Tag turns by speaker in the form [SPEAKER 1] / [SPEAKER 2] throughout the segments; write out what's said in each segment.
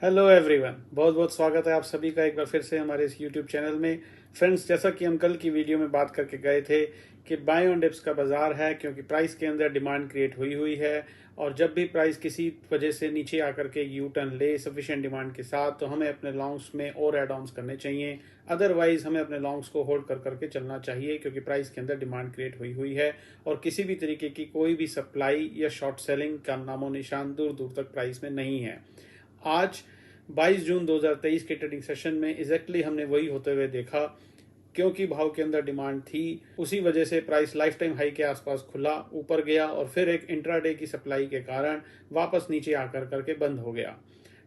[SPEAKER 1] Hello everyone, बहुत बहुत स्वागत है आप सभी का एक बार फिर से हमारे इस यूट्यूब चैनल में। फ्रेंड्स, जैसा कि हम कल की वीडियो में बात करके गए थे कि बाय ऑन डिप्स का बाजार है, क्योंकि प्राइस के अंदर डिमांड क्रिएट हुई हुई है और जब भी प्राइस किसी वजह से नीचे आकर के यू टर्न ले सफिशिएंट डिमांड के साथ, तो हमें अपने लॉन्ग्स में और एड ऑन्स करने चाहिए। अदरवाइज हमें अपने लॉन्ग्स को होल्ड कर करके चलना चाहिए, क्योंकि प्राइस के अंदर डिमांड क्रिएट हुई हुई है और किसी भी तरीके की कोई भी सप्लाई या शॉर्ट सेलिंग का नामो निशान दूर दूर तक प्राइस में नहीं है। आज 22 जून 2023 के ट्रेडिंग सेशन में एग्जैक्टली हमने वही होते हुए देखा। क्योंकि भाव के अंदर डिमांड थी, उसी वजह से प्राइस लाइफ टाइम हाई के आसपास खुला, ऊपर गया और फिर एक इंट्राडे की सप्लाई के कारण वापस नीचे आकर करके बंद हो गया।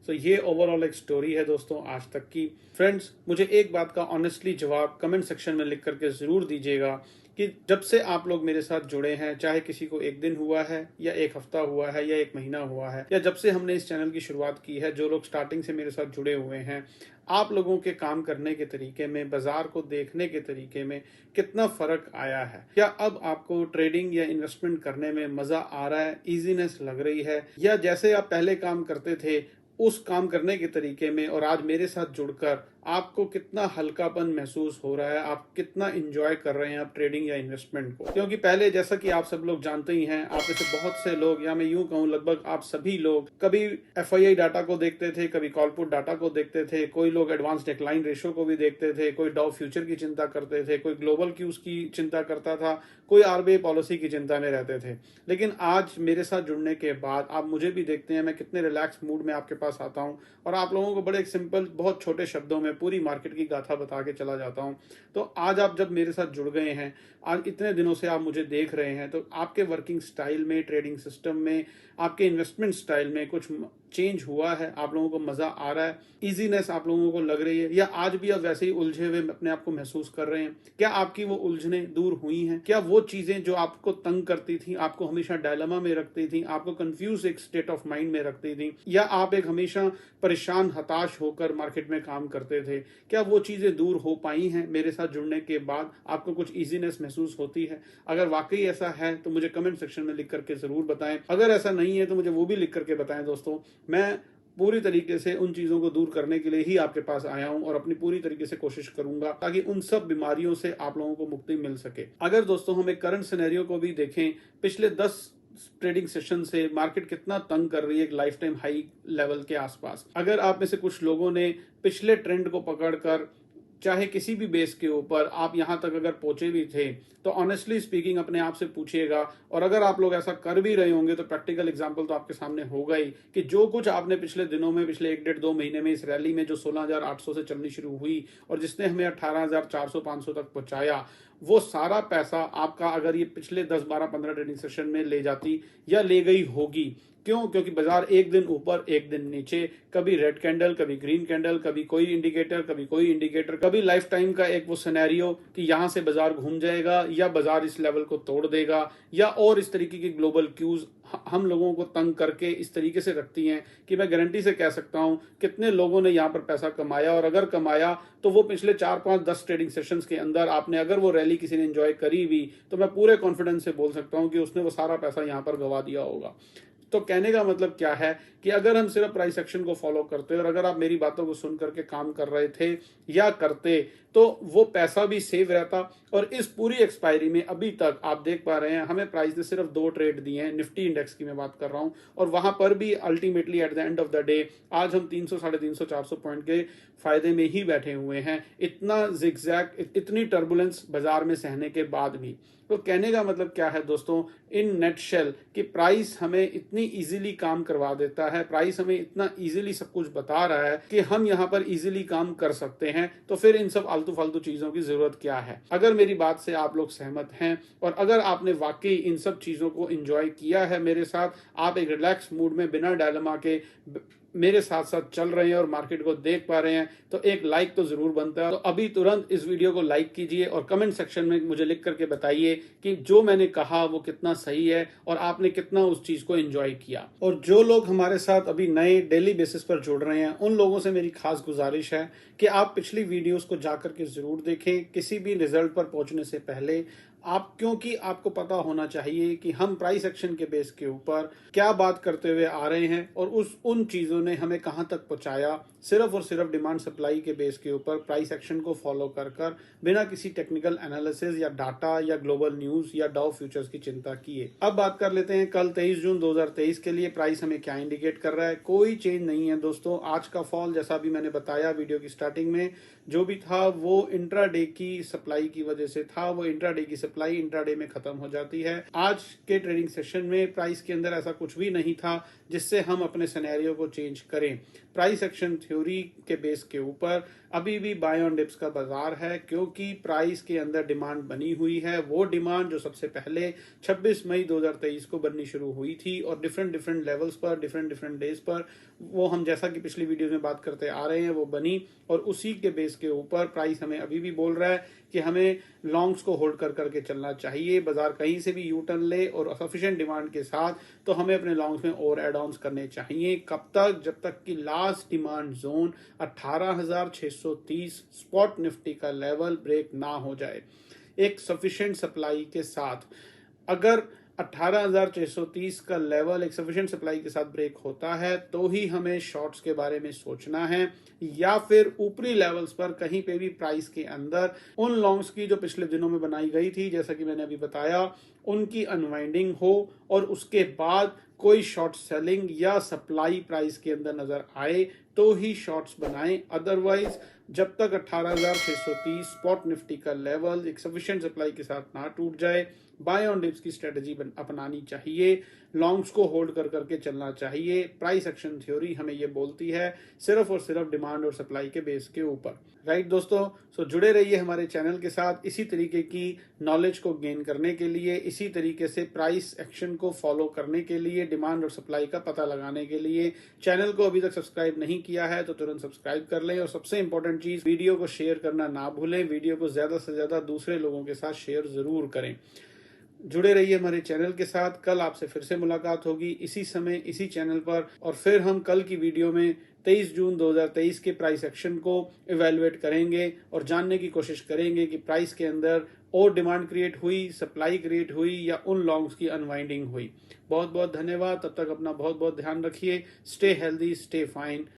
[SPEAKER 1] सो ये ओवरऑल एक स्टोरी है दोस्तों आज तक की। फ्रेंड्स, मुझे एक बात का ऑनेस्टली जवाब कमेंट सेक्शन में लिख करके जरूर दीजिएगा कि जब से आप लोग मेरे साथ जुड़े हैं, चाहे किसी को एक दिन हुआ है या एक हफ्ता हुआ है या एक महीना हुआ है, या जब से हमने इस चैनल की शुरुआत की है, जो लोग स्टार्टिंग से मेरे साथ जुड़े हुए हैं, आप लोगों के काम करने के तरीके में, बाजार को देखने के तरीके में कितना फर्क आया है। क्या अब आपको ट्रेडिंग या इन्वेस्टमेंट करने में मजा आ रहा है, इजीनेस लग रही है, या जैसे आप पहले काम करते थे उस काम करने के तरीके में और आज मेरे साथ जुड़कर आपको कितना हल्कापन महसूस हो रहा है, आप कितना एंजॉय कर रहे हैं आप ट्रेडिंग या इन्वेस्टमेंट को। क्योंकि पहले जैसा कि आप सब लोग जानते ही हैं, आप में से बहुत से लोग, या मैं यूं कहूं लगभग आप सभी लोग, कभी एफआईआई डाटा को देखते थे, कभी कॉलपुट डाटा को देखते थे, कोई लोग एडवांस डिक्लाइन रेशियो को भी देखते थे, कोई डाउ फ्यूचर की चिंता करते थे, कोई ग्लोबल क्यूज की चिंता करता था, कोई आरबीआई पॉलिसी की चिंता में रहते थे। लेकिन आज मेरे साथ जुड़ने के बाद आप मुझे भी देखते हैं, मैं कितने रिलैक्स मूड में आपके पास आता हूं और आप लोगों को बड़े एक सिंपल, बहुत छोटे शब्दों में पूरी मार्केट की गाथा बता के चला जाता हूं। तो आज आप जब मेरे साथ जुड़ गए हैं, आज इतने दिनों से आप मुझे देख रहे हैं, तो आपके वर्किंग स्टाइल में, ट्रेडिंग सिस्टम में, आपके इन्वेस्टमेंट स्टाइल में कुछ चेंज हुआ है? आप लोगों को मजा आ रहा है, इजीनेस आप लोगों को लग रही है, या आज भी आप वैसे ही उलझे हुए अपने आप को महसूस कर रहे हैं? क्या आपकी वो उलझने दूर हुई हैं? क्या वो चीजें जो आपको तंग करती थी, आपको हमेशा डायलेमा में रखती थी, आपको कंफ्यूज एक स्टेट ऑफ माइंड में रखती थी, या आप एक हमेशा परेशान, हताश होकर मार्केट में काम करते थे, क्या वो चीजें दूर हो पाई हैं मेरे साथ जुड़ने के बाद? आपको कुछ इजीनेस महसूस होती है? अगर वाकई ऐसा है तो मुझे कमेंट सेक्शन में लिख करके जरूर बताएं। अगर ऐसा नहीं है तो मुझे वो भी लिख करके बताएं दोस्तों। मैं पूरी तरीके से उन चीजों को दूर करने के लिए ही आपके पास आया हूं और अपनी पूरी तरीके से कोशिश करूंगा ताकि उन सब बीमारियों से आप लोगों को मुक्ति मिल सके। अगर दोस्तों हम एक करंट सिनेरियो को भी देखें, पिछले 10 ट्रेडिंग सेशन से मार्केट कितना तंग कर रही है एक लाइफ टाइम हाई लेवल के आसपास। अगर आप में से कुछ लोगों ने पिछले ट्रेंड को पकड़कर, चाहे किसी भी बेस के ऊपर, आप यहां तक अगर पहुंचे भी थे, तो ऑनेस्टली स्पीकिंग अपने आप से पूछिएगा, और अगर आप लोग ऐसा कर भी रहे होंगे तो प्रैक्टिकल एग्जांपल तो आपके सामने होगा ही, कि जो कुछ आपने पिछले दिनों में, पिछले 1 डेढ़ 2 महीने में इस रैली में जो 16,800 से चलनी शुरू हुई और जिसने हमें 18,400-500 तक पहुंचाया, वो सारा पैसा आपका अगर ये पिछले 10 12 15 ट्रेडिंग सेशन में ले जाती या ले गई होगी। क्यों? क्योंकि बाजार एक दिन ऊपर एक दिन नीचे, कभी रेड कैंडल, कभी ग्रीन कैंडल, कभी कोई इंडिकेटर, कभी कोई इंडिकेटर, कभी लाइफ टाइम का एक वो सिनेरियो कि यहां से बाजार घूम जाएगा या बाजार इस लेवल को तोड़ देगा, या और इस तरीके की ग्लोबल क्यूज हम लोगों को तंग करके इस तरीके से रखती हैं कि मैं गारंटी से कह सकता हूं कितने लोगों ने यहां पर पैसा कमाया, और अगर कमाया तो वो पिछले 4 5 10 ट्रेडिंग सेशंस के अंदर आपने, अगर वो रैली किसी ने एंजॉय करी भी, तो मैं पूरे कॉन्फिडेंस से बोल सकता हूं कि उसने वो सारा पैसा यहां पर गवा दिया होगा। तो कहने का मतलब क्या है कि अगर हम सिर्फ प्राइस एक्शन को फॉलो करते और अगर आप मेरी बातों को सुन करके काम कर रहे थे या करते, तो वो पैसा भी सेव रहता। और इस पूरी एक्सपायरी में अभी तक आप देख पा रहे हैं, हमें प्राइस ने सिर्फ 2 ट्रेड दिए हैं, निफ्टी इंडेक्स की मैं बात कर रहा हूं, और वहां पर भी ultimately at the end of the day आज हम 300 350 400 पॉइंट के फायदे में ही बैठे हुए हैं, इतना जिगजैग, इतनी टर्बुलेंस बाजार में सहने के बाद भी। तो कहने का मतलब क्या है दोस्तों, इन नेटशेल, कि प्राइस हमें इतनी इजीली काम करवा देता है, प्राइस हमें इतना इजीली सब कुछ बता रहा है कि हम यहाँ पर इजीली काम कर सकते हैं, तो फिर इन सब आलतू फालतू चीजों की जरूरत क्या है? अगर मेरी बात से आप लोग सहमत हैं और अगर आपने वाकई इन सब चीजों को एंजॉय किया है मेरे साथ, आप एक रिलैक्स मूड में बिना डायलेमा के मेरे साथ साथ चल रहे हैं और मार्केट को देख पा रहे हैं, तो एक लाइक तो जरूर बनता है। तो अभी तुरंत इस वीडियो को लाइक कीजिए और कमेंट सेक्शन में मुझे लिख करके बताइए कि जो मैंने कहा वो कितना सही है और आपने कितना उस चीज को एंजॉय किया। और जो लोग हमारे साथ अभी नए डेली बेसिस पर जुड़ रहे हैं, उन लोगों से मेरी खास गुजारिश है कि आप पिछली वीडियोस को जाकर के जरूर देखें। किसी भी रिजल्ट पर पहुंचने से पहले आप, क्योंकि आपको पता होना चाहिए कि हम प्राइस एक्शन के बेस के ऊपर क्या बात करते हुए आ रहे हैं और उन चीज़ों ने हमें कहाँ तक पहुँचाया, सिर्फ और सिर्फ डिमांड सप्लाई के बेस के ऊपर प्राइस एक्शन को फॉलो कर बिना किसी टेक्निकल एनालिसिस या डाटा या ग्लोबल न्यूज़ या डाउ फ्यूचर्स की चिंता किए। अब बात कर लेते हैं कल 23 जून 2023 के लिए प्राइस हमें क्या इंडिकेट कर रहा है। कोई चेंज नहीं है दोस्तों। आज का फॉल जैसा भी मैंने बताया वीडियो की स्टार्टिंग में, जो भी था वो इंट्राडे की सप्लाई की वजह से था। वो इंट्राडे की सप्लाई इंट्राडे में खत्म हो जाती है। आज के ट्रेडिंग सेशन में प्राइस के अंदर ऐसा कुछ भी नहीं था जिससे हम अपने सिनेरियो को चेंज करें। प्राइस एक्शन थ्योरी के बेस के ऊपर अभी भी बाय ऑन डिप्स का बाजार है, क्योंकि प्राइस के अंदर डिमांड बनी हुई है। वो डिमांड जो सबसे पहले 26 मई 2023 को बननी शुरू हुई थी और डिफरेंट लेवल्स पर डिफरेंट डेज पर, वो हम जैसा कि पिछली वीडियो में बात करते आ रहे हैं वो बनी, और उसी के बेस के ऊपर प्राइस हमें अभी भी बोल रहा है कि हमें लॉन्ग्स को होल्ड करके चलना चाहिए। बाजार कहीं से भी यू टर्न ले और सफिशिएंट डिमांड के साथ तो हमें अपने लॉन्ग्स में और एड ऑन्स करने चाहिए। कब तक? जब तक कि last demand zone 18,630 spot Nifty का लेवल ब्रेक ना हो जाए। एक सफिशिएंट सप्लाई के साथ अगर 18,630 का लेवल एक सफिशिएंट सप्लाई के साथ ब्रेक होता है तो ही हमें शॉर्ट्स के बारे में सोचना है, या फिर ऊपरी लेवल्स पर कहीं पे भी प्राइस के अंदर उन लॉन्ग्स की जो पिछले दिनों में बनाई गई थी, जैसा कि मैंने अभी बताया, उनकी अनवाइंडिंग हो और उसके बाद कोई शॉर्ट सेलिंग या सप्लाई प्राइस के अंदर नजर आए तो ही शॉर्ट्स बनाएं। अदरवाइज जब तक 18,630 स्पॉट निफ्टी का लेवल एक सफिशिएंट सप्लाई के साथ ना टूट जाए, बाय ऑन डिप्स की स्ट्रेटजी अपनानी चाहिए। लॉन्ग्स को होल्ड करके चलना चाहिए। प्राइस एक्शन थ्योरी हमें ये बोलती है, सिर्फ और सिर्फ डिमांड और सप्लाई के बेस के ऊपर। राइट दोस्तों, सो जुड़े रहिए हमारे चैनल के साथ इसी तरीके की नॉलेज को गेन करने के लिए, इसी तरीके से प्राइस एक्शन को फॉलो करने के लिए, डिमांड और सप्लाई का पता लगाने के लिए। चैनल को अभी तक सब्सक्राइब नहीं किया है तो तुरंत सब्सक्राइब कर लें, और सबसे इंपॉर्टेंट चीज, वीडियो को शेयर करना ना भूलें। वीडियो को ज्यादा से ज्यादा दूसरे लोगों के साथ शेयर जरूर करें। जुड़े रहिए हमारे चैनल के साथ। कल आपसे फिर से मुलाकात होगी इसी समय इसी चैनल पर, और फिर हम कल की वीडियो में 23 जून 2023 के प्राइस एक्शन को इवेलुएट करेंगे और जानने की कोशिश करेंगे कि प्राइस के अंदर और डिमांड क्रिएट हुई, सप्लाई क्रिएट हुई, या उन लॉन्ग्स की अनवाइंडिंग हुई। बहुत बहुत धन्यवाद। तब तक अपना बहुत बहुत ध्यान रखिए। Stay healthy, stay fine.